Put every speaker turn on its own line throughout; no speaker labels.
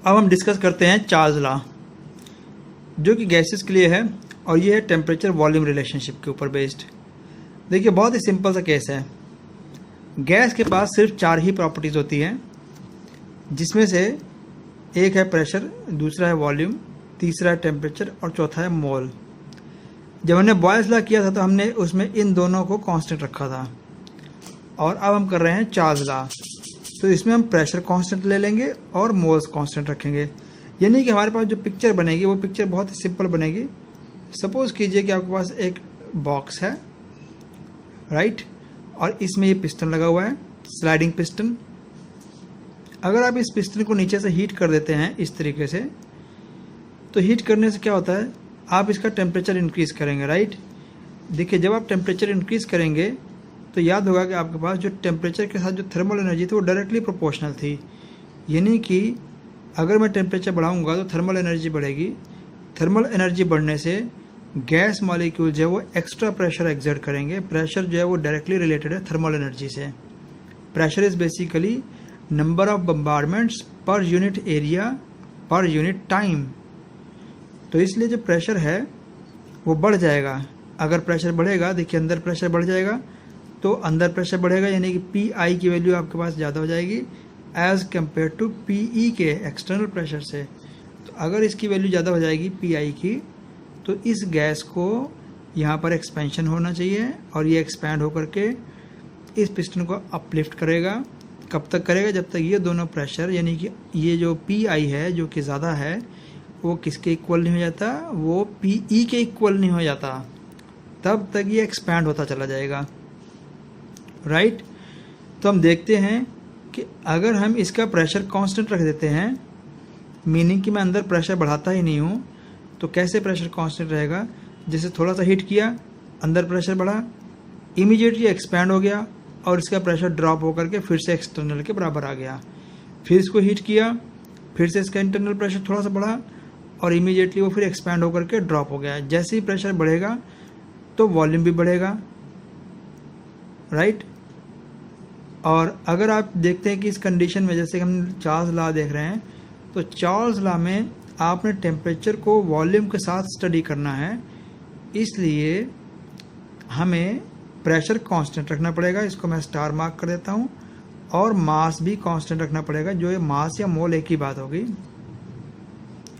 अब हम डिस्कस करते हैं चार्ल्स लॉ, जो कि गैसेस के लिए है और ये है टेम्परेचर वॉल्यूम रिलेशनशिप के ऊपर बेस्ड। देखिए बहुत ही सिंपल सा केस है। गैस के पास सिर्फ 4 ही प्रॉपर्टीज़ होती हैं, जिसमें से एक है प्रेशर, दूसरा है वॉल्यूम, तीसरा है टेम्परेचर और चौथा है मोल। जब हमने बॉयल्स लॉ किया था तो हमने उसमें इन दोनों को कांस्टेंट रखा था, और अब हम कर रहे हैं चार्ल्स लॉ। तो इसमें हम प्रेशर कांस्टेंट ले लेंगे और मोल्स कांस्टेंट रखेंगे। यानी कि हमारे पास जो पिक्चर बनेगी वो पिक्चर बहुत ही सिंपल बनेगी। सपोज कीजिए कि आपके पास एक बॉक्स है, राइट, और इसमें ये पिस्टन लगा हुआ है, स्लाइडिंग पिस्टन। अगर आप इस पिस्टन को नीचे से हीट कर देते हैं इस तरीके से, तो हीट करने से क्या होता है, आप इसका टेम्परेचर इंक्रीज करेंगे, राइट। देखिए जब आप टेम्परेचर इंक्रीज करेंगे तो याद होगा कि आपके पास जो टेम्परेचर के साथ जो थर्मल एनर्जी थी वो डायरेक्टली प्रोपोर्शनल थी। यानी कि अगर मैं टेम्परेचर बढ़ाऊंगा तो थर्मल एनर्जी बढ़ेगी। थर्मल एनर्जी बढ़ने से गैस मॉलिक्यूल जो है वो एक्स्ट्रा प्रेशर एक्सर्ट करेंगे। प्रेशर जो है वो डायरेक्टली रिलेटेड है थर्मल एनर्जी से। Pressure is basically number of bombardments per unit area per unit time. तो इसलिए जो प्रेशर है वो बढ़ जाएगा। अगर प्रेशर बढ़ेगा, देखिए अंदर प्रेशर बढ़ जाएगा, तो अंदर प्रेशर बढ़ेगा यानी कि पी आई की वैल्यू आपके पास ज़्यादा हो जाएगी as compare to P E के एक्सटर्नल प्रेशर से। तो अगर इसकी वैल्यू ज़्यादा हो जाएगी पी आई की, तो इस गैस को यहाँ पर एक्सपेंशन होना चाहिए और ये एक्सपैंड होकर के इस पिस्टन को अपलिफ्ट करेगा। कब तक करेगा? जब तक ये दोनों प्रेशर यानी कि ये जो पी आई है जो कि ज़्यादा है वो किसके इक्वल नहीं हो जाता, वो पी ई के इक्वल नहीं हो जाता, तब तक ये एक्सपैंड होता चला जाएगा, राइट। तो हम देखते हैं कि अगर हम इसका प्रेशर कांस्टेंट रख देते हैं, मीनिंग कि मैं अंदर प्रेशर बढ़ाता ही नहीं हूँ, तो कैसे प्रेशर कांस्टेंट रहेगा? जैसे थोड़ा सा हीट किया, अंदर प्रेशर बढ़ा, इमीडिएटली एक्सपैंड हो गया और इसका प्रेशर ड्रॉप होकर के फिर से एक्सटर्नल के बराबर आ गया। फिर इसको हीट किया, फिर से इसका इंटरनल प्रेशर थोड़ा सा बढ़ा और इमीडिएटली वो फिर एक्सपैंड होकर के ड्रॉप हो गया। जैसे ही प्रेशर बढ़ेगा तो वॉल्यूम भी बढ़ेगा, राइट। और अगर आप देखते हैं कि इस कंडीशन में, जैसे हम चार्ल्स लॉ देख रहे हैं, तो चार्ल्स लॉ में आपने टेम्परेचर को वॉल्यूम के साथ स्टडी करना है, इसलिए हमें प्रेशर कांस्टेंट रखना पड़ेगा। इसको मैं स्टार मार्क कर देता हूँ। और मास भी कांस्टेंट रखना पड़ेगा, जो ये मास या मोल एक ही बात होगी।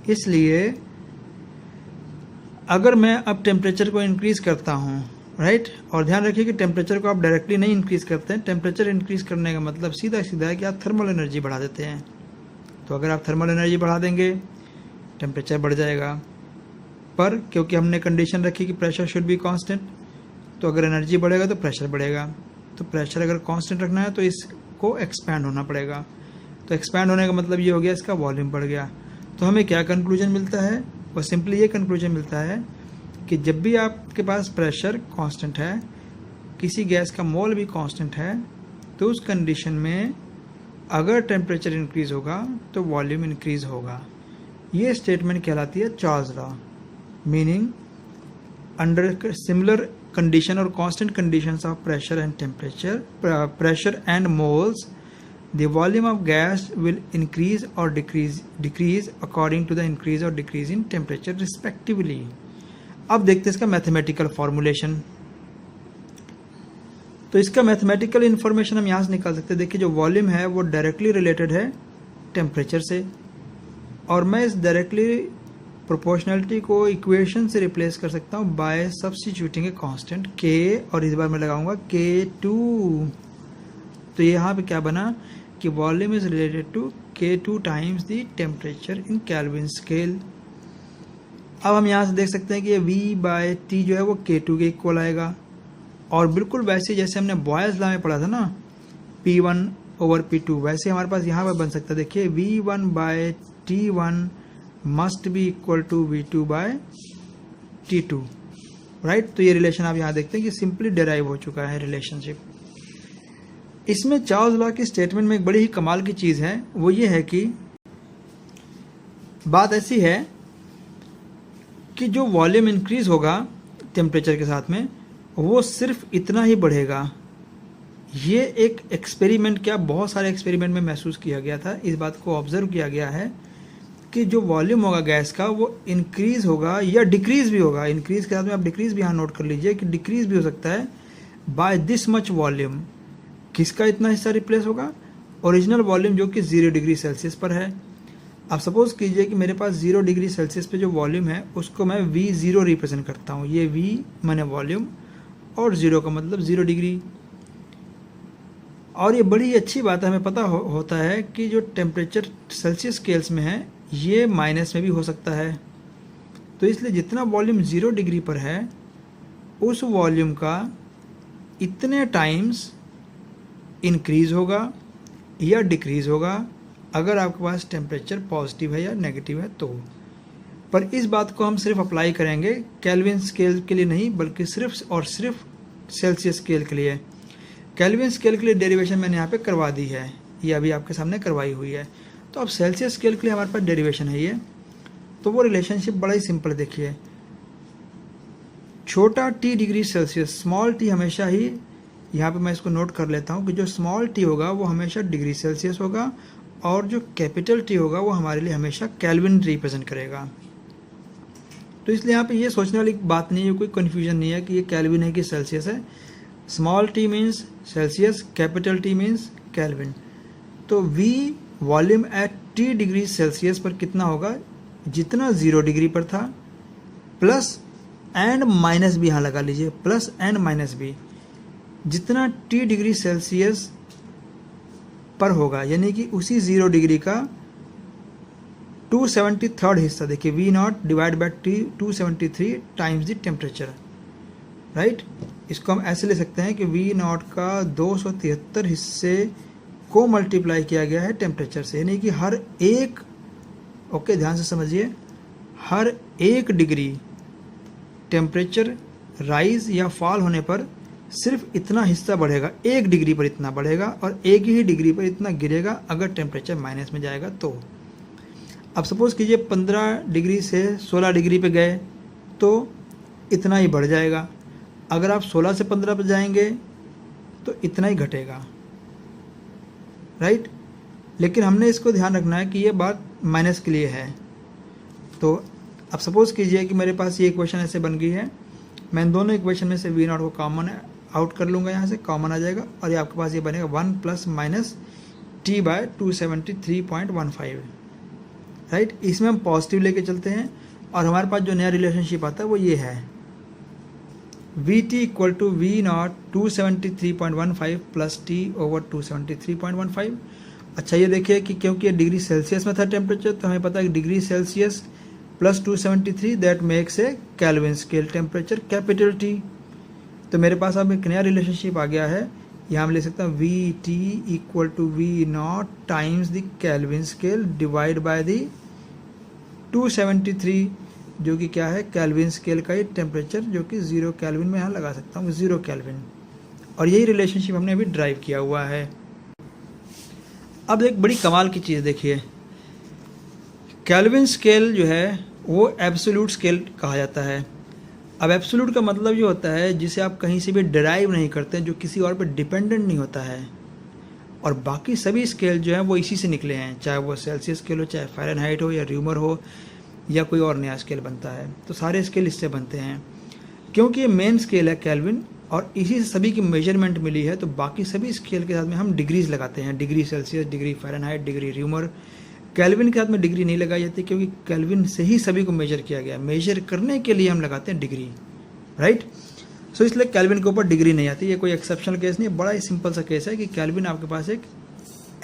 इसलिए अगर मैं अब टेम्परेचर को इंक्रीज करता हूँ, राइट, और ध्यान रखिए कि टेम्परेचर को आप डायरेक्टली नहीं इंक्रीज करते हैं। टेम्परेचर इंक्रीज करने का मतलब सीधा सीधा है कि आप थर्मल एनर्जी बढ़ा देते हैं। तो अगर आप थर्मल एनर्जी बढ़ा देंगे टेम्परेचर बढ़ जाएगा, पर क्योंकि हमने कंडीशन रखी कि प्रेशर शुड बी कांस्टेंट, तो अगर एनर्जी बढ़ेगा तो प्रेशर बढ़ेगा। तो प्रेशर अगर कांस्टेंट रखना है तो इसको एक्सपैंड होना पड़ेगा। तो एक्सपैंड होने का मतलब ये हो गया इसका वॉल्यूम बढ़ गया। तो हमें क्या कंक्लूजन मिलता है? वो सिंपली ये कंक्लूजन मिलता है कि जब भी आपके पास प्रेशर कांस्टेंट है, किसी गैस का मोल भी कांस्टेंट है, तो उस कंडीशन में अगर टेम्परेचर इंक्रीज होगा तो वॉल्यूम इंक्रीज होगा। ये स्टेटमेंट कहलाती है Charles law. Meaning under similar condition or constant conditions of pressure and temperature, pressure and moles, the volume of gas will increase or decrease according to the increase or decrease in temperature respectively. अब देखते हैं इसका mathematical formulation. तो इसका mathematical information हम यहाँ से निकाल सकते हैं। देखिए जो वॉल्यूम है वो डायरेक्टली रिलेटेड है टेम्परेचर से, और मैं इस डायरेक्टली प्रोपोर्शनलिटी को इक्वेशन से रिप्लेस कर सकता हूँ बाय सब्स्टिट्यूटिंग ए कांस्टेंट के, और इस बार मैं लगाऊंगा K2। तो यहाँ पे क्या बना कि volume is related to K2 times the temperature in Kelvin scale. अब हम यहाँ से देख सकते हैं कि ये V/T जो है वो K2 के इक्वल आएगा, और बिल्कुल वैसे जैसे हमने बॉयल्स लॉ में पढ़ा था ना P1/P2, वैसे हमारे पास यहाँ पर बन सकता है। देखिए V1/T1 must be equal to V2/T2, right. तो ये रिलेशन आप यहाँ देखते हैं कि सिंपली डेराइव हो चुका है रिलेशनशिप। इसमें चार्ल्स लॉ की स्टेटमेंट में एक बड़ी ही कमाल की चीज़ है, वो ये है कि बात ऐसी है कि जो वॉल्यूम इंक्रीज होगा टेम्परेचर के साथ में, वो सिर्फ इतना ही बढ़ेगा। ये एक एक्सपेरिमेंट, क्या बहुत सारे एक्सपेरिमेंट में महसूस किया गया था, इस बात को ऑब्जर्व किया गया है कि जो वॉल्यूम होगा गैस का वो इंक्रीज होगा या डिक्रीज भी होगा। इंक्रीज के साथ में आप डिक्रीज भी यहाँ नोट कर लीजिए कि डिक्रीज भी हो सकता है बाय दिस मच वॉल्यूम। किसका इतना हिस्सा रिप्लेस होगा? ओरिजिनल वॉल्यूम जो कि 0 डिग्री सेल्सियस पर है। अब सपोज कीजिए कि मेरे पास 0 डिग्री सेल्सियस पे जो वॉल्यूम है उसको मैं V0 रिप्रेजेंट करता हूँ। ये V माने वॉल्यूम और 0 का मतलब 0 डिग्री। और ये बड़ी अच्छी बात है, हमें पता होता है कि जो टेम्परेचर सेल्सियस स्केल्स में है ये माइनस में भी हो सकता है। तो इसलिए जितना वॉल्यूम 0 डिग्री पर है उस वॉल्यूम का इतने टाइम्स इंक्रीज होगा या डिक्रीज होगा अगर आपके पास टेम्परेचर पॉजिटिव है या नेगेटिव है तो। पर इस बात को हम सिर्फ अप्लाई करेंगे केल्विन स्केल के लिए नहीं, बल्कि सिर्फ और सिर्फ सेल्सियस स्केल के लिए। केल्विन स्केल के लिए डेरिवेशन मैंने यहाँ पे करवा दी है, ये अभी आपके सामने करवाई हुई है। तो अब सेल्सियस स्केल के लिए हमारे पास डेरिवेशन है ये, तो वो रिलेशनशिप बड़ा ही सिंपल देखिए। छोटा t degree Celsius, small t हमेशा ही, यहाँ पे मैं इसको नोट कर लेता हूँ कि जो स्मॉल t होगा वो हमेशा डिग्री सेल्सियस होगा और जो कैपिटल T होगा वो हमारे लिए हमेशा केल्विन रिप्रेजेंट करेगा। तो इसलिए यहाँ पे ये सोचने वाली बात नहीं है, कोई कन्फ्यूजन नहीं है कि ये केल्विन है कि सेल्सियस है। Small t means Celsius, capital T means kelvin. तो V volume at T degree Celsius पर कितना होगा? जितना 0 डिग्री पर था, प्लस एंड माइनस भी यहाँ लगा लीजिए, प्लस एंड माइनस भी, जितना T डिग्री सेल्सियस पर होगा, यानी कि उसी 0 डिग्री का 273 हिस्सा। देखिए V0 divide by T 273 times the temperature, right. इसको हम ऐसे ले सकते हैं कि V0 का 273 हिस्से को मल्टीप्लाई किया गया है टेम्परेचर से, यानी कि हर एक, ओके ध्यान से समझिए, हर 1 डिग्री टेम्परेचर राइज या फॉल होने पर सिर्फ इतना हिस्सा बढ़ेगा, 1 डिग्री पर इतना बढ़ेगा और 1 ही डिग्री पर इतना गिरेगा अगर टेम्परेचर माइनस में जाएगा तो। अब सपोज कीजिए 15 डिग्री से 16 डिग्री पे गए तो इतना ही बढ़ जाएगा, अगर आप 16 से 15 पे जाएंगे तो इतना ही घटेगा, राइट। लेकिन हमने इसको ध्यान रखना है कि ये बात माइनस के लिए है। तो अब सपोज कीजिए कि मेरे पास ये इक्वेशन ऐसे बन गई है, मैं इन दोनों इक्वेशन में से V0 को कॉमन आउट कर लूँगा, यहाँ से कॉमन आ जाएगा और ये आपके पास ये बनेगा 1 plus minus T by 273.15, right. इसमें हम पॉजिटिव लेके चलते हैं और हमारे पास जो नया रिलेशनशिप आता है वो ये है, VT equal to V0 273.15 plus T over 273.15। अच्छा ये देखिए कि क्योंकि ये डिग्री सेल्सियस में था टेम्परेचर, तो हमें पता है कि degree Celsius plus 273 that makes a kelvin scale temperature capital T। तो मेरे पास अब एक नया रिलेशनशिप आ गया है, यहाँ हम ले सकते हैं VT equal to V0 times the Kelvin scale divide by the 273, जो कि क्या है केल्विन स्केल का ही टेम्परेचर, जो कि 0 केल्विन में यहाँ लगा सकता हूँ 0 केल्विन। और यही रिलेशनशिप हमने अभी ड्राइव किया हुआ है। अब एक बड़ी कमाल की चीज़ देखिए, केल्विन स्केल जो है वो एब्सोल्यूट स्केल कहा जाता है। अब एब्सोल्यूट का मतलब ये होता है जिसे आप कहीं से भी डिराइव नहीं करते, जो किसी और पे डिपेंडेंट नहीं होता है। और बाकी सभी स्केल जो हैं वो इसी से निकले हैं, चाहे वो सेल्सियस स्केल हो, चाहे फ़ारेनहाइट हो या र्यूमर हो या कोई और नया स्केल बनता है, तो सारे स्केल इससे बनते हैं। क्योंकि ये मेन स्केल है केल्विन और इसी से सभी की मेजरमेंट मिली है, तो बाकी सभी स्केल के साथ में हम डिग्रीज लगाते हैं, degree Celsius, degree Fahrenheit, degree rumour. Kelvin के साथ में डिग्री नहीं लगाई जाती क्योंकि केल्विन से ही सभी को मेजर किया गया, मेजर करने के लिए हम लगाते हैं डिग्री, राइट। सो इसलिए केल्विन के ऊपर डिग्री नहीं आती। ये कोई एक्सेप्शनल केस नहीं है, बड़ा ही सिंपल सा केस है कि केल्विन आपके पास एक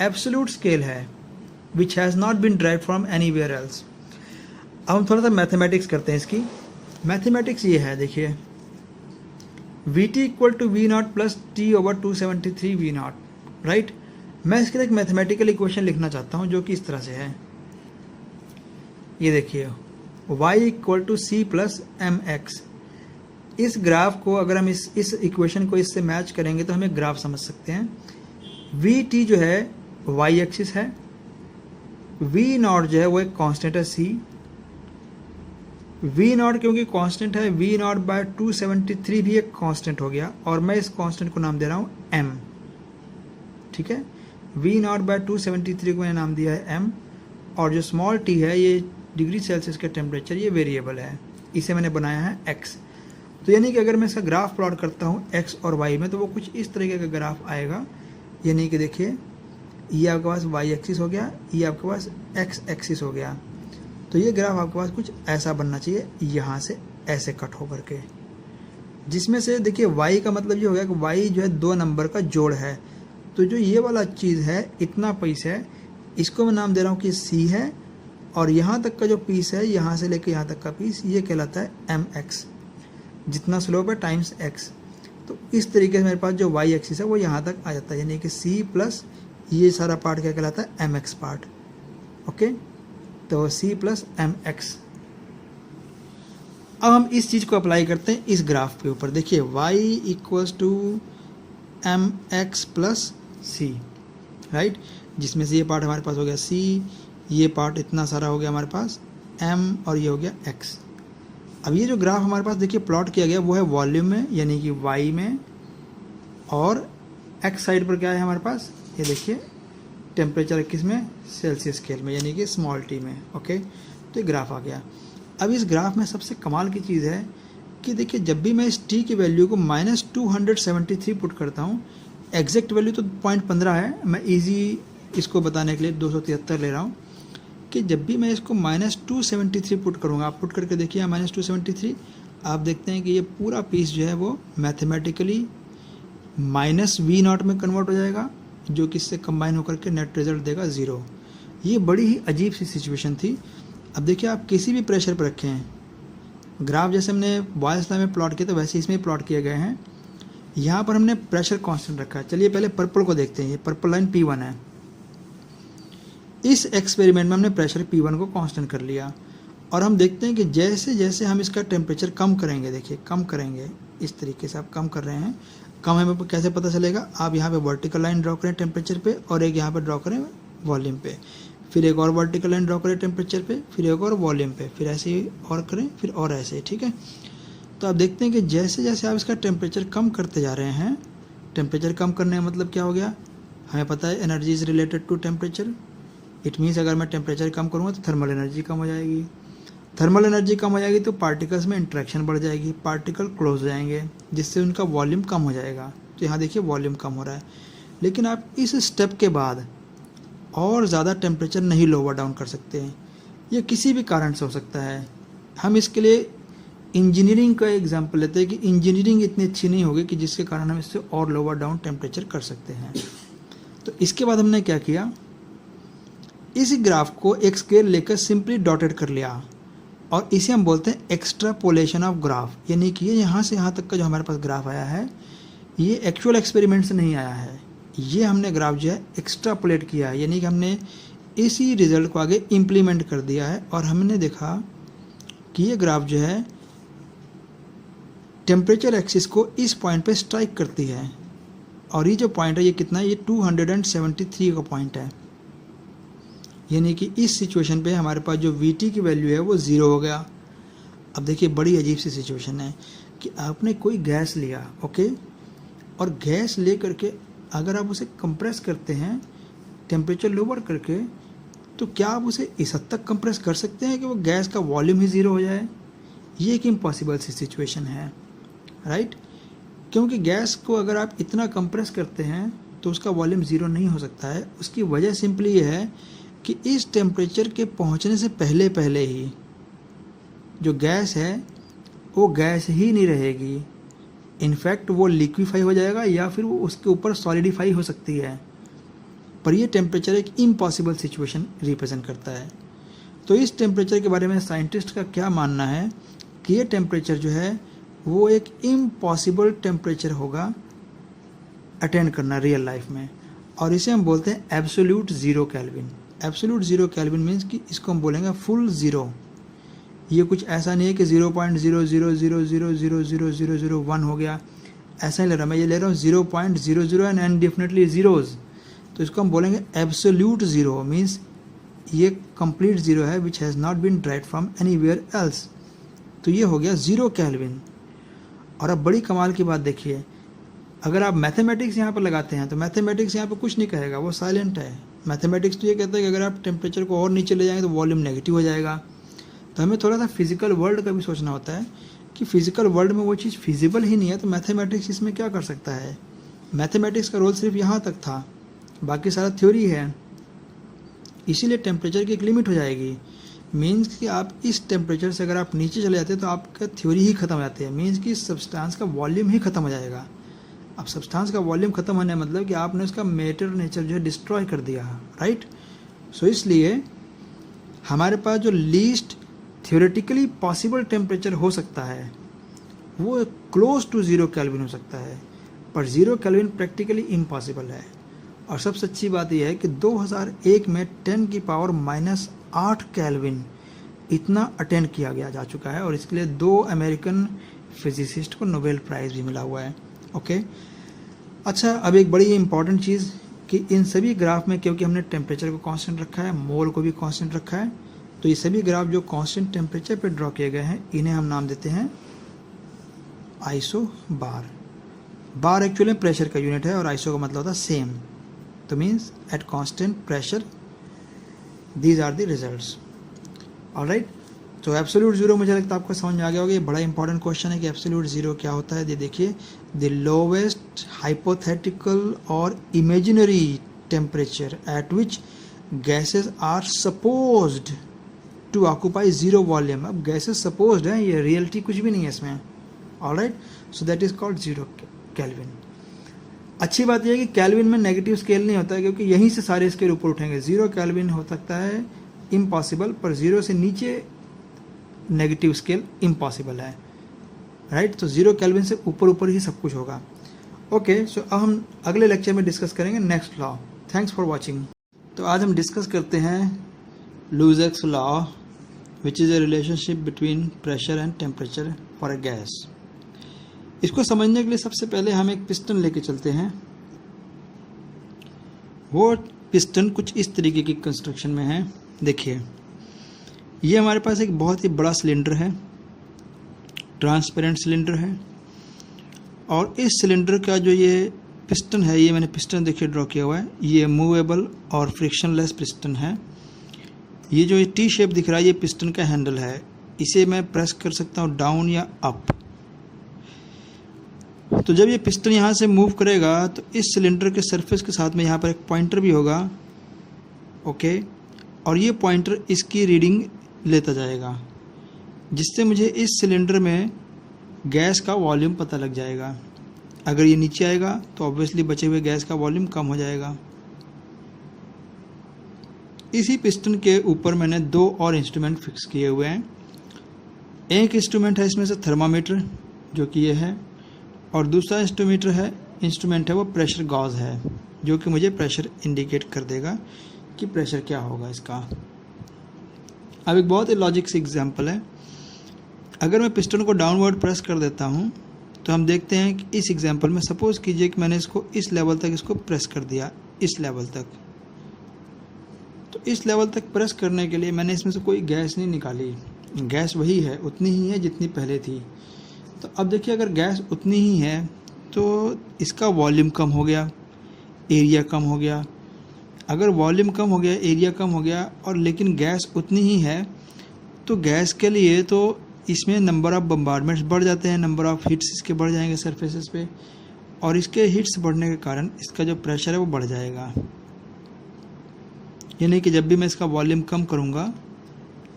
एब्सोल्यूट स्केल है which has not been derived from anywhere else. अब हम थोड़ा सा मैथमेटिक्स करते हैं इसकी। मैथमेटिक्स ये है, देखिए VT equal to V0 plus T over 273 V0, right. मैं इसके लिए एक मैथमेटिकल इक्वेशन लिखना चाहता हूँ जो कि इस तरह से है, ये देखिए y equal to C plus MX। इस ग्राफ को अगर हम इस इक्वेशन को इससे मैच करेंगे तो हमें ग्राफ समझ सकते हैं। VT जो है y एक्सिस है, V0 जो है वो एक कांस्टेंट है C। V0 क्योंकि कांस्टेंट है, V0 बाय 273 भी एक कांस्टेंट हो गया और मैं इस कांस्टेंट को नाम दे रहा हूँ M, ठीक है। V0 बाय 273 को मैंने नाम दिया है M और जो स्मॉल टी है ये डिग्री सेल्सियस का टेम्परेचर, ये वेरिएबल है, इसे मैंने बनाया है x। तो यानी कि अगर मैं इसका ग्राफ प्लॉट करता हूँ x और y में, तो वो कुछ इस तरीके का ग्राफ आएगा। यानी कि देखिए, ये आपके पास y एक्सिस हो गया, ये आपके पास x एक्सिस हो गया। तो ये ग्राफ आपके पास कुछ ऐसा बनना चाहिए, यहाँ से ऐसे कट होकर के, जिसमें से देखिए y का मतलब ये हो गया कि y जो है 2 नंबर का जोड़ है। तो जो ये वाला चीज़ है, इतना पीस है, इसको मैं नाम दे रहा हूँ कि c है, और यहाँ तक का जो पीस है, यहाँ से लेकर यहाँ तक का पीस, ये कहलाता है mx, जितना स्लोप है टाइम्स x। तो इस तरीके से मेरे पास जो y एक्सिस है वो यहाँ तक आ जाता है, यानी कि c प्लस ये सारा पार्ट क्या कहलाता है, mx पार्ट। ओके, तो c प्लस mx। अब हम इस चीज़ को अप्लाई करते हैं इस ग्राफ के ऊपर। देखिए y equals to mx plus c, right, जिसमें से ये पार्ट हमारे पास हो गया c, ये पार्ट इतना सारा हो गया हमारे पास m, और ये हो गया x। अब ये जो ग्राफ हमारे पास देखिए प्लॉट किया गया वो है वॉल्यूम में, यानी कि y में, और x साइड पर क्या है हमारे पास, ये देखिए टेम्परेचर किस में, सेल्सियस स्केल में, यानी कि स्मॉल टी में। ओके, तो ये ग्राफ आ गया। अब इस ग्राफ में सबसे कमाल की चीज़ है कि देखिए, जब भी मैं इस t की वैल्यू को -273 पुट करता हूँ, एग्जैक्ट वैल्यू तो 0.15 है, मैं इजी इसको बताने के लिए 273 ले रहा हूँ, कि जब भी मैं इसको -273 पुट करूँगा, आप पुट करके देखिए -273, आप देखते हैं कि ये पूरा पीस जो है वो मैथमेटिकली -V0 में कन्वर्ट हो जाएगा, जो कि इससे कंबाइन होकर के नेट रिजल्ट देगा 0। ये बड़ी ही अजीब सी सिचुएशन थी। अब देखिए, आप किसी भी प्रेशर पर रखे हैं, ग्राफ जैसे हमने बॉयल्स लॉ में प्लॉट किए तो वैसे इसमें प्लॉट किए गए हैं। यहाँ पर हमने प्रेशर कांस्टेंट रखा है। चलिए पहले पर्पल को देखते हैं, ये पर्पल लाइन P1 है। इस एक्सपेरिमेंट में हमने प्रेशर P1 को कांस्टेंट कर लिया, और हम देखते हैं कि जैसे जैसे हम इसका टेम्परेचर कम करेंगे, देखिए कम करेंगे, इस तरीके से आप कम कर रहे हैं। कम हमें कैसे पता चलेगा, आप यहाँ पे वर्टिकल लाइन ड्रॉ करें टेम्परेचर पे, और एक यहाँ पे ड्रॉ करें वॉल्यूम पे, फिर एक और वर्टिकल लाइन ड्रॉ करें टेम्परेचर पे, फिर एक और वॉल्यूम पे, फिर ऐसे ही और करें, फिर और ऐसे ही, ठीक है। तो आप देखते हैं कि जैसे जैसे आप इसका टेम्परेचर कम करते जा रहे हैं, टेम्परेचर कम करने का मतलब क्या हो गया, हमें पता है energy is related to temperature. It means अगर मैं टेम्परेचर कम करूँगा तो थर्मल एनर्जी कम हो जाएगी, थर्मल एनर्जी कम हो जाएगी तो पार्टिकल्स में इंट्रैक्शन बढ़ जाएगी, पार्टिकल क्लोज हो जाएंगे, जिससे उनका वॉल्यूम कम हो जाएगा। तो यहाँ देखिए वॉल्यूम कम हो रहा है, लेकिन आप इस स्टेप के बाद और ज़्यादा टेम्परेचर नहीं लोअर डाउन कर सकते हैं। ये किसी भी कारण से हो सकता है। हम इसके लिए इंजीनियरिंग का एग्जांपल लेते हैं कि इंजीनियरिंग इतनी अच्छी नहीं होगी कि जिसके कारण हम इससे और लोअर डाउन टेम्परेचर कर सकते हैं। तो इसके बाद हमने क्या किया, इस ग्राफ को एक स्केल लेकर सिंपली डॉटेड कर लिया, और इसे हम बोलते हैं एक्स्ट्रापोलेशन ऑफ ग्राफ। यानी कि ये यहाँ से यहाँ तक का जो हमारे पास ग्राफ आया है, ये एक्चुअल एक्सपेरिमेंट से नहीं आया है, ये हमने ग्राफ जो है एक्स्ट्रापोलेट किया है, यानी कि हमने इसी रिजल्ट को आगे इम्प्लीमेंट कर दिया है। और हमने देखा कि ये ग्राफ जो है टेम्परेचर एक्सिस को इस पॉइंट पे स्ट्राइक करती है, और ये जो पॉइंट है ये कितना है, ये 273 का पॉइंट है। यानी कि इस सिचुएशन पे हमारे पास जो VT की वैल्यू है वो 0 हो गया। अब देखिए बड़ी अजीब सी सिचुएशन है कि आपने कोई गैस लिया, ओके, और गैस ले करके अगर आप उसे कंप्रेस करते हैं टेम्परेचर लोअर करके, तो क्या आप उसे इस हद तक कंप्रेस कर सकते हैं कि वो गैस का वॉल्यूम ही 0 हो जाए? ये एक इम्पॉसिबल सी सिचुएशन है, राइट। क्योंकि गैस को अगर आप इतना कंप्रेस करते हैं तो उसका वॉल्यूम 0 नहीं हो सकता है। उसकी वजह सिंपली ये है कि इस टेम्परेचर के पहुंचने से पहले पहले ही जो गैस है वो गैस ही नहीं रहेगी, इनफैक्ट वो लिक्विफाई हो जाएगा या फिर वो उसके ऊपर सॉलिडिफाई हो सकती है। पर ये टेम्परेचर एक इम्पॉसिबल सिचुएशन रिप्रेजेंट करता है। तो इस टेम्परेचर के बारे में साइंटिस्ट का क्या मानना है कि ये टेम्परेचर जो है वो एक इम्पॉसिबल टेम्परेचर होगा अटेंड करना रियल लाइफ में, और इसे हम बोलते हैं absolute zero kelvin. Absolute zero kelvin means कि इसको हम बोलेंगे फुल ज़ीरो। ये कुछ ऐसा नहीं है कि 0.000000001 हो गया, ऐसा ही ले रहा मैं, ये ले रहा हूँ 0.00 एंड डेफिनेटली ज़ीरोज़। तो इसको हम बोलेंगे एब्सोल्यूट ज़ीरो, मीन्स ये कंप्लीट ज़ीरो है which has not been derived from anywhere else. तो ये हो गया 0 केल्विन। और अब बड़ी कमाल की बात देखिए, अगर आप मैथमेटिक्स यहाँ पर लगाते हैं तो मैथमेटिक्स यहाँ पर कुछ नहीं कहेगा, वो साइलेंट है, मैथमेटिक्स तो ये कहता है कि अगर आप टेम्परेचर को और नीचे ले जाएंगे तो वॉल्यूम नेगेटिव हो जाएगा। तो हमें थोड़ा सा फिजिकल वर्ल्ड का भी सोचना होता है कि फिजिकल वर्ल्ड में वो चीज़ फिजिबल ही नहीं है, तो मैथमेटिक्स इसमें क्या कर सकता है। मैथमेटिक्स का रोल सिर्फ यहाँ तक था, बाकी सारा थ्योरी है। इसीलिए टेम्परेचर की एक लिमिट हो जाएगी। मीन्स कि आप इस टेम्परेचर से अगर आप नीचे चले जाते हैं तो आपका थ्योरी ही खत्म हो जाती है। मीन्स कि सब्सटेंस का वॉल्यूम ही खत्म हो जाएगा। अब सब्सटेंस का वॉल्यूम खत्म होने का मतलब कि आपने उसका मैटर नेचर जो है डिस्ट्रॉय कर दिया, राइट। सो इसलिए हमारे पास जो लीस्ट थियोरेटिकली पॉसिबल टेम्परेचर हो सकता है वो क्लोज टू 0 केल्विन हो सकता है, पर 0 केल्विन प्रैक्टिकली इम्पॉसिबल है। और सबसे अच्छी बात यह है कि 2001 में 10⁻⁻8 केल्विन इतना अटेंड किया गया जा चुका है, और इसके लिए 2 अमेरिकन फिजिसिस्ट को नोबेल प्राइज़ भी मिला हुआ है। ओके, अच्छा, अब एक बड़ी इंपॉर्टेंट चीज़ कि इन सभी ग्राफ में क्योंकि हमने टेम्परेचर को कांस्टेंट रखा है, मोल को भी कांस्टेंट रखा है, तो ये सभी ग्राफ जो कांस्टेंट टेम्परेचर पे ड्रॉ किए गए हैं इन्हें हम नाम देते हैं isobar. Bar actually pressure का यूनिट है और आइसो का मतलब होता है सेम। तो means at constant pressure these are the results. Alright, तो एब्सोल्यूट जीरो मुझे लगता है आपको समझ में आ गया होगा। ये बड़ा इंपॉर्टेंट क्वेश्चन है कि एब्सोल्यूट जीरो क्या होता है। ये देखिए, द लोवेस्ट हाइपोथेटिकल और imaginary temperature at which gases are supposed to occupy zero volume. अब गैसेज सपोज्ड है, ये रियलिटी कुछ भी नहीं है इसमें। Alright, so that is called 0 kelvin. अच्छी बात यह है कि केल्विन में नेगेटिव स्केल नहीं होता है, क्योंकि यहीं से सारे स्केल ऊपर उठेंगे। 0 केल्विन हो सकता है इम्पॉसिबल, पर 0 से नीचे नेगेटिव स्केल इम्पॉसिबल है, राइट। तो 0 केल्विन से ऊपर ऊपर ही सब कुछ होगा। ओके, सो अब हम अगले लेक्चर में डिस्कस करेंगे next law. Thanks for watching. तो आज हम डिस्कस करते हैं Lussac's law, which is a relationship between pressure and temperature for a gas. इसको समझने के लिए सबसे पहले हम एक पिस्टन लेके चलते हैं। वो पिस्टन कुछ इस तरीके की कंस्ट्रक्शन में है। देखिए, ये हमारे पास एक बहुत ही बड़ा सिलेंडर है, ट्रांसपेरेंट सिलेंडर है, और इस सिलेंडर का जो ये पिस्टन है, ये मैंने पिस्टन देखिए ड्रॉ किया हुआ है, ये मूवेबल और फ्रिक्शनलेस पिस्टन है। ये जो टी शेप दिख रहा है ये पिस्टन का हैंडल है। इसे मैं प्रेस कर सकता हूँ डाउन या अप। तो जब ये पिस्टन यहाँ से मूव करेगा तो इस सिलेंडर के सरफेस के साथ में यहाँ पर एक पॉइंटर भी होगा, ओके, और ये पॉइंटर इसकी रीडिंग लेता जाएगा, जिससे मुझे इस सिलेंडर में गैस का वॉल्यूम पता लग जाएगा। अगर ये नीचे आएगा तो ऑब्वियसली बचे हुए गैस का वॉल्यूम कम हो जाएगा। इसी पिस्टन के ऊपर मैंने 2 और इंस्ट्रूमेंट फिक्स किए हुए हैं। एक इंस्ट्रूमेंट है इसमें से थर्मामीटर, जो कि ये है, और दूसरा इंस्ट्रूमेंट है वो प्रेशर गॉज है, जो कि मुझे प्रेशर इंडिकेट कर देगा कि प्रेशर क्या होगा इसका। अब एक बहुत ही लॉजिक से एग्जांपल है। अगर मैं पिस्टन को डाउनवर्ड प्रेस कर देता हूँ तो हम देखते हैं कि इस एग्जांपल में सपोज कीजिए कि मैंने इसको इस लेवल तक इसको प्रेस कर दिया, इस लेवल तक। तो इस लेवल तक प्रेस करने के लिए मैंने इसमें से कोई गैस नहीं निकाली, गैस वही है, उतनी ही है जितनी पहले थी। तो अब देखिए, अगर गैस उतनी ही है तो इसका वॉल्यूम कम हो गया, एरिया कम हो गया। अगर वॉल्यूम कम हो गया, एरिया कम हो गया, और लेकिन गैस उतनी ही है, तो गैस के लिए तो इसमें नंबर ऑफ़ बम्बार्डमेंट्स बढ़ जाते हैं, नंबर ऑफ़ हिट्स इसके बढ़ जाएंगे सरफेसेस पे, और इसके हिट्स बढ़ने के कारण इसका जो प्रेशर है वो बढ़ जाएगा। यानी कि जब भी मैं इसका वॉल्यूम कम करूँगा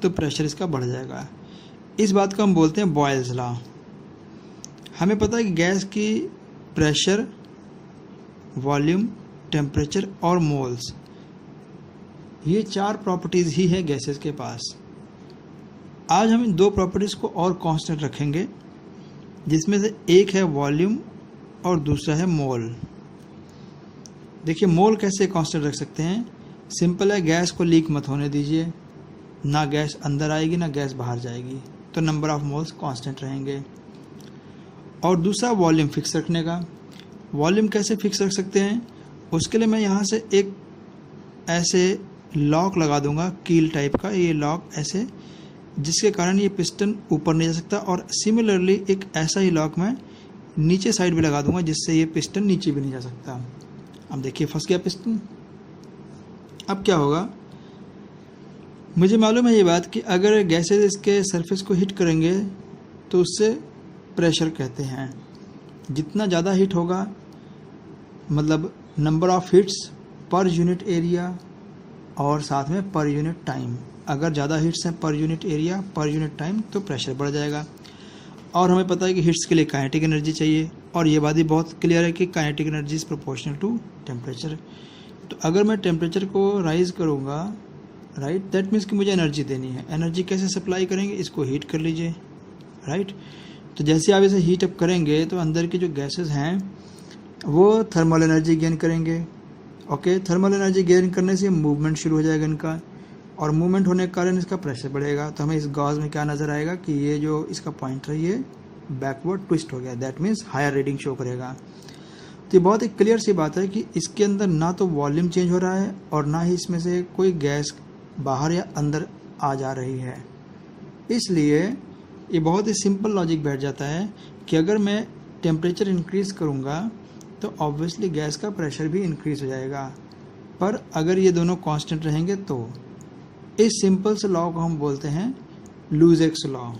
तो प्रेशर इसका बढ़ जाएगा। इस बात को हम बोलते हैं बॉयल्स लॉ। हमें पता है कि गैस की प्रेशर, वॉल्यूम, टेम्परेचर और मोल्स, ये 4 प्रॉपर्टीज़ ही है गैसेस के पास। आज हम इन 2 प्रॉपर्टीज़ को और कांस्टेंट रखेंगे, जिसमें से एक है वॉल्यूम और दूसरा है मोल। देखिए, मोल कैसे कांस्टेंट रख सकते हैं। सिंपल है, गैस को लीक मत होने दीजिए, ना गैस अंदर आएगी ना गैस बाहर जाएगी, तो नंबर ऑफ मोल्स कांस्टेंट रहेंगे। और दूसरा वॉल्यूम फिक्स रखने का। वॉल्यूम कैसे फिक्स रख सकते हैं, उसके लिए मैं यहाँ से एक ऐसे लॉक लगा दूंगा, कील टाइप का ये लॉक ऐसे, जिसके कारण ये पिस्टन ऊपर नहीं जा सकता। और सिमिलरली एक ऐसा ही लॉक मैं नीचे साइड भी लगा दूंगा, जिससे ये पिस्टन नीचे भी नहीं जा सकता। अब देखिए, फंस गया पिस्टन। अब क्या होगा, मुझे मालूम है ये बात कि अगर गैसेज इसके सरफेस को हीट करेंगे तो उससे प्रेशर कहते हैं। जितना ज़्यादा हीट होगा, मतलब नंबर ऑफ हीट्स पर यूनिट एरिया और साथ में पर यूनिट टाइम, अगर ज़्यादा हीट्स हैं पर unit area per unit time तो प्रेशर बढ़ जाएगा। और हमें पता है कि हीट्स के लिए काइनेटिक एनर्जी चाहिए, और ये बात भी बहुत क्लियर है कि kinetic energy is proportional to temperature. तो अगर मैं टेम्परेचर को राइज करूँगा, राइट, दैट मीन्स कि मुझे एनर्जी देनी है। एनर्जी कैसे सप्लाई करेंगे, इसको हीट कर लीजिए, राइट। तो जैसे आप इसे हीट अप करेंगे तो अंदर के जो गैसेस हैं वो थर्मल एनर्जी गेन करेंगे। ओके, थर्मल एनर्जी गेन करने से मूवमेंट शुरू हो जाएगा इनका, और मूवमेंट होने के कारण इसका प्रेशर बढ़ेगा। तो हमें इस गॉज में क्या नज़र आएगा कि ये जो इसका पॉइंट है ये बैकवर्ड ट्विस्ट हो गया, that means higher reading show करेगा। तो ये बहुत ही क्लियर सी बात है कि इसके अंदर ना तो वॉल्यूम चेंज हो रहा है और ना ही इसमें से कोई गैस बाहर या अंदर आ जा रही है। इसलिए ये बहुत ही सिंपल लॉजिक बैठ जाता है कि अगर मैं टेम्परेचर इंक्रीज़ करूँगा तो ऑब्वियसली गैस का प्रेशर भी इंक्रीज़ हो जाएगा, पर अगर ये दोनों कांस्टेंट रहेंगे तो इस सिंपल से लॉ को हम बोलते हैं लूजेक्स लॉ,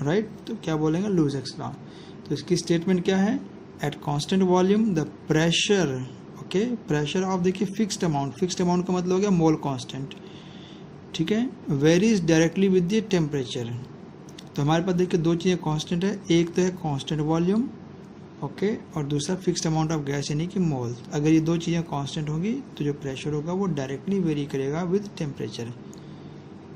राइट। तो क्या बोलेंगे, लूजेक्स लॉ। तो इसकी स्टेटमेंट क्या है, at constant volume the pressure, okay, pressure of देखिए फिक्स्ड अमाउंट, फिक्स्ड अमाउंट का मतलब हो गया मोल कांस्टेंट, ठीक है, varies directly with the temperature. तो हमारे पास देखिए दो चीज़ें कांस्टेंट है, एक तो है कांस्टेंट वॉल्यूम, ओके, और दूसरा फिक्स्ड अमाउंट ऑफ गैस यानी कि मोल। अगर ये दो चीज़ें कांस्टेंट होगी तो जो प्रेशर होगा वो डायरेक्टली वेरी करेगा विद टेम्परेचर।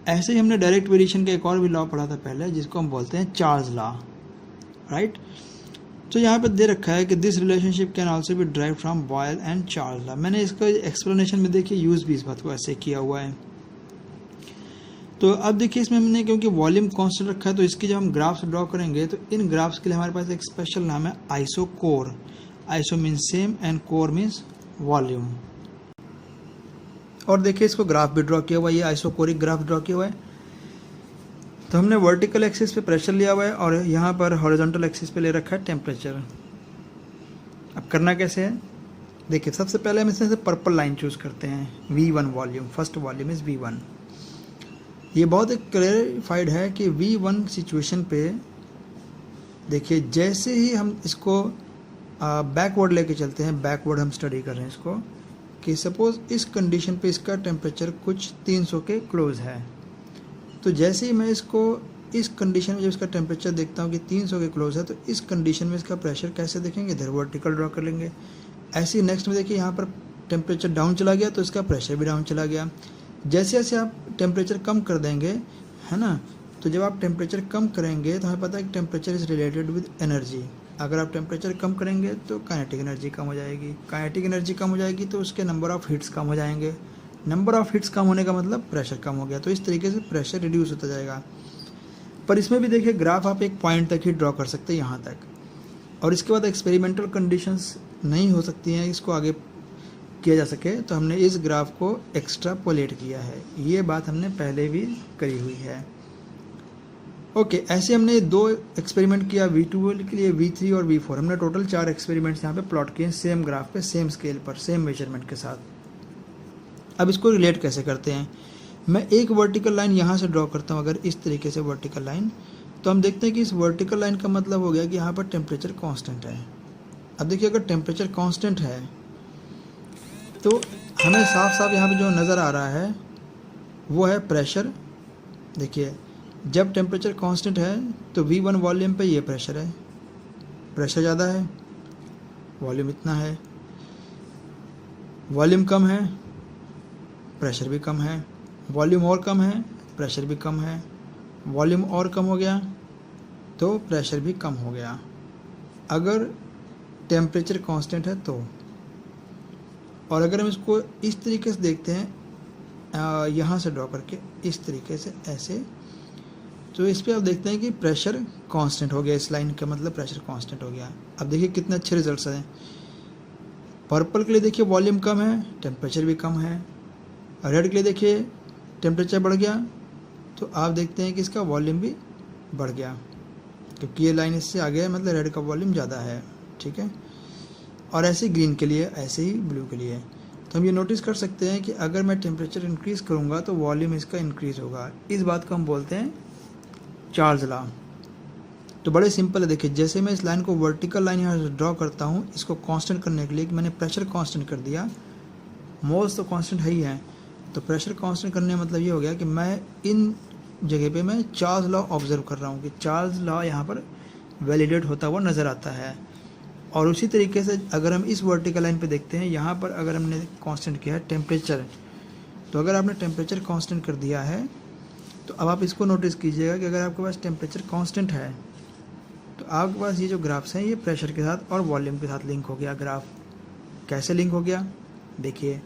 ऐसे ही हमने डायरेक्ट वेरिएशन का एक और भी लॉ पढ़ा था पहले, जिसको हम बोलते हैं चार्ल्स लॉ, राइट। तो यहाँ पे दे रखा है कि this relationship can also be drive from Boyle and Charles law. मैंने इसका एक्सप्लेनेशन में देखिए यूज़ भी इस बात को ऐसे किया हुआ है। तो अब देखिए इसमें हमने क्योंकि वॉल्यूम कांस्टेंट रखा है तो इसकी जब हम ग्राफ्स ड्रॉ करेंगे तो इन ग्राफ्स के लिए हमारे पास एक स्पेशल नाम है isochore. Iso means same and core means volume. और देखिए इसको ग्राफ भी ड्रॉ किया हुआ है, ये आइसोकोरिक ग्राफ ड्रॉ किया हुआ है। तो हमने वर्टिकल एक्सिस पे प्रेशर लिया हुआ है और यहाँ पर हॉरिजॉन्टल एक्सिस पे ले रखा है टेम्परेचर। अब करना कैसे है, देखिए सबसे पहले हम इसमें से पर्पल लाइन चूज़ करते हैं, V1 volume, first volume is V1। ये बहुत एक क्लैरिफाइड है कि V1 सिचुएशन पे देखिए जैसे ही हम इसको बैकवर्ड लेके चलते हैं, बैकवर्ड हम स्टडी कर रहे हैं इसको, कि सपोज़ इस कंडीशन पे इसका टेम्परेचर कुछ 300 के क्लोज है, तो जैसे ही मैं इसको इस कंडीशन में जब इसका टेम्परेचर देखता हूँ कि 300 के क्लोज है, तो इस कंडीशन में इसका प्रेशर कैसे देखेंगे, इधर वर्टिकल ड्रॉ कर लेंगे। ऐसे ही नेक्स्ट में देखिए यहाँ पर टेम्परेचर डाउन चला गया तो इसका प्रेशर भी डाउन चला गया। जैसे जैसे आप टेम्परेचर कम कर देंगे, है ना, तो जब आप टेम्परेचर कम करेंगे तो हमें पता है कि temperature is related with energy. अगर आप टेम्परेचर कम करेंगे तो काइनेटिक एनर्जी कम हो जाएगी, काइनेटिक एनर्जी कम हो जाएगी तो उसके नंबर ऑफ हीट्स कम हो जाएंगे, नंबर ऑफ हीट्स कम होने का मतलब प्रेशर कम हो गया। तो इस तरीके से प्रेशर रिड्यूस होता जाएगा। पर इसमें भी देखिए ग्राफ आप एक पॉइंट तक ही ड्रॉ कर सकते हैं, यहाँ तक, और इसके बाद एक्सपेरिमेंटल कंडीशंस नहीं हो सकती हैं इसको आगे किया जा सके, तो हमने इस ग्राफ को एक्स्ट्रापोलेट किया है। ये बात हमने पहले भी करी हुई है। ओके, ऐसे हमने दो एक्सपेरिमेंट किया, V2 के लिए, V3 और V4। हमने टोटल 4 एक्सपेरिमेंट्स यहाँ पे प्लॉट किए सेम ग्राफ पे, सेम स्केल पर, सेम मेजरमेंट के साथ। अब इसको रिलेट कैसे करते हैं, मैं एक वर्टिकल लाइन यहाँ से ड्रॉ करता हूँ, अगर इस तरीके से वर्टिकल लाइन, तो हम देखते हैं कि इस वर्टिकल लाइन का मतलब हो गया कि यहाँ पर टेम्परेचर कांस्टेंट है। अब देखिए अगर टेम्परेचर कांस्टेंट है तो हमें साफ साफ यहाँ पे जो नज़र आ रहा है वो है प्रेशर। देखिए जब टेम्परेचर कांस्टेंट है तो V1 वॉल्यूम पे ये प्रेशर है, प्रेशर ज़्यादा है, वॉल्यूम इतना है, वॉल्यूम कम है, प्रेशर भी कम है, वॉल्यूम और कम है, प्रेशर भी कम है, वॉल्यूम और कम हो गया तो प्रेशर भी कम हो गया अगर टेम्परेचर कांस्टेंट है तो। और अगर हम इसको इस तरीके से देखते हैं, यहाँ से ड्रॉ करके इस तरीके से ऐसे, तो इस पर आप देखते हैं कि प्रेशर कांस्टेंट हो गया, इस लाइन का मतलब प्रेशर कांस्टेंट हो गया। अब देखिए कितने अच्छे रिजल्ट्स हैं। पर्पल के लिए देखिए वॉल्यूम कम है, टेम्परेचर भी कम है। रेड के लिए देखिए टेम्परेचर बढ़ गया तो आप देखते हैं कि इसका वॉल्यूम भी बढ़ गया, क्योंकि ये लाइन इससे आगे है, मतलब रेड का वॉल्यूम ज़्यादा है, ठीक है। और ऐसे ग्रीन के लिए, ऐसे ही ब्लू के लिए। तो हम ये नोटिस कर सकते हैं कि अगर मैं टेम्परेचर इंक्रीज़ करूँगा तो वॉल्यूम इसका इंक्रीज़ होगा। इस बात को हम बोलते हैं चार्ल्स लॉ। तो बड़े सिंपल है, देखिए जैसे मैं इस लाइन को वर्टिकल लाइन यहाँ से ड्रॉ करता हूँ, इसको कांस्टेंट करने के लिए कि मैंने प्रेशर कांस्टेंट कर दिया, मोल्स तो कांस्टेंट है ही है, तो प्रेशर कांस्टेंट करने का मतलब ये हो गया कि मैं इन जगह पे मैं चार्ल्स लॉ ऑब्जर्व कर रहा हूँ कि चार्ल्स लॉ यहाँ पर वैलिडेट होता हुआ नज़र आता है। और उसी तरीके से अगर हम इस वर्टिकल लाइन पे देखते हैं, यहाँ पर अगर हमने कांस्टेंट किया है टेम्परेचर, तो अगर आपने टेम्परेचर कांस्टेंट कर दिया है तो अब आप इसको नोटिस कीजिएगा कि अगर आपके पास टेम्परेचर कांस्टेंट है तो आपके पास ये जो ग्राफ्स हैं ये प्रेशर के साथ और वॉल्यूम के साथ लिंक हो गया। ग्राफ कैसे लिंक हो गया, देखिए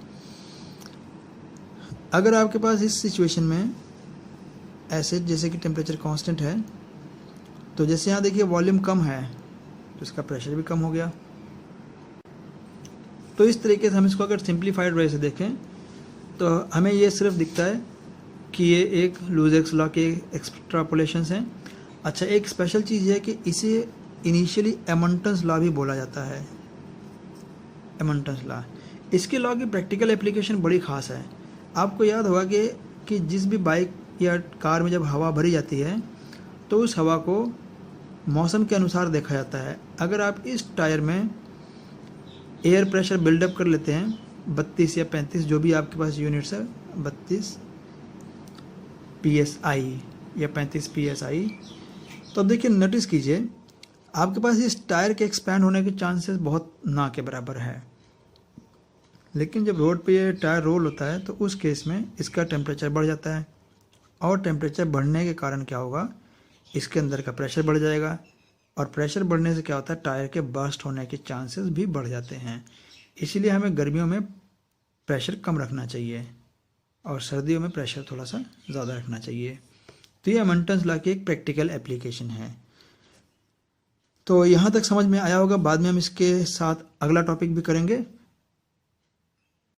अगर आपके पास इस सिचुएशन में ऐसे जैसे कि टेम्परेचर कांस्टेंट है, तो जैसे यहाँ देखिए वॉल्यूम कम है तो इसका प्रेशर भी कम हो गया। तो इस तरीके से हम इसको अगर सिंप्लीफाइड वे से देखें तो हमें ये सिर्फ दिखता है कि ये एक लुईस लॉ के एक्सट्रापोलेशंस हैं। अच्छा, एक स्पेशल चीज़ है कि इसे इनिशियली एमंटन्स लॉ भी बोला जाता है। एमंटन्स लॉ, इसके लॉ की प्रैक्टिकल एप्लीकेशन बड़ी ख़ास है। आपको याद होगा कि जिस भी बाइक या कार में जब हवा भरी जाती है तो उस हवा को मौसम के अनुसार देखा जाता है। अगर आप इस टायर में एयर प्रेशर बिल्डअप कर लेते हैं 32 या 35 जो भी आपके पास यूनिट्स है, 32 PSI या 35 PSI, तो अब देखिए नोटिस कीजिए आपके पास इस टायर के एक्सपैंड होने के चांसेस बहुत ना के बराबर है। लेकिन जब रोड पे ये टायर रोल होता है तो उस केस में इसका टेम्परेचर बढ़ जाता है, और टेम्परेचर बढ़ने के कारण क्या होगा, इसके अंदर का प्रेशर बढ़ जाएगा, और प्रेशर बढ़ने से क्या होता है, टायर के बर्स्ट होने के चांसेस भी बढ़ जाते हैं। इसीलिए हमें गर्मियों में प्रेशर कम रखना चाहिए और सर्दियों में प्रेशर थोड़ा सा ज़्यादा रखना चाहिए। तो ये एमंटन्स लॉ की एक प्रैक्टिकल एप्लीकेशन है। तो यहाँ तक समझ में आया होगा, बाद में हम इसके साथ अगला टॉपिक भी करेंगे।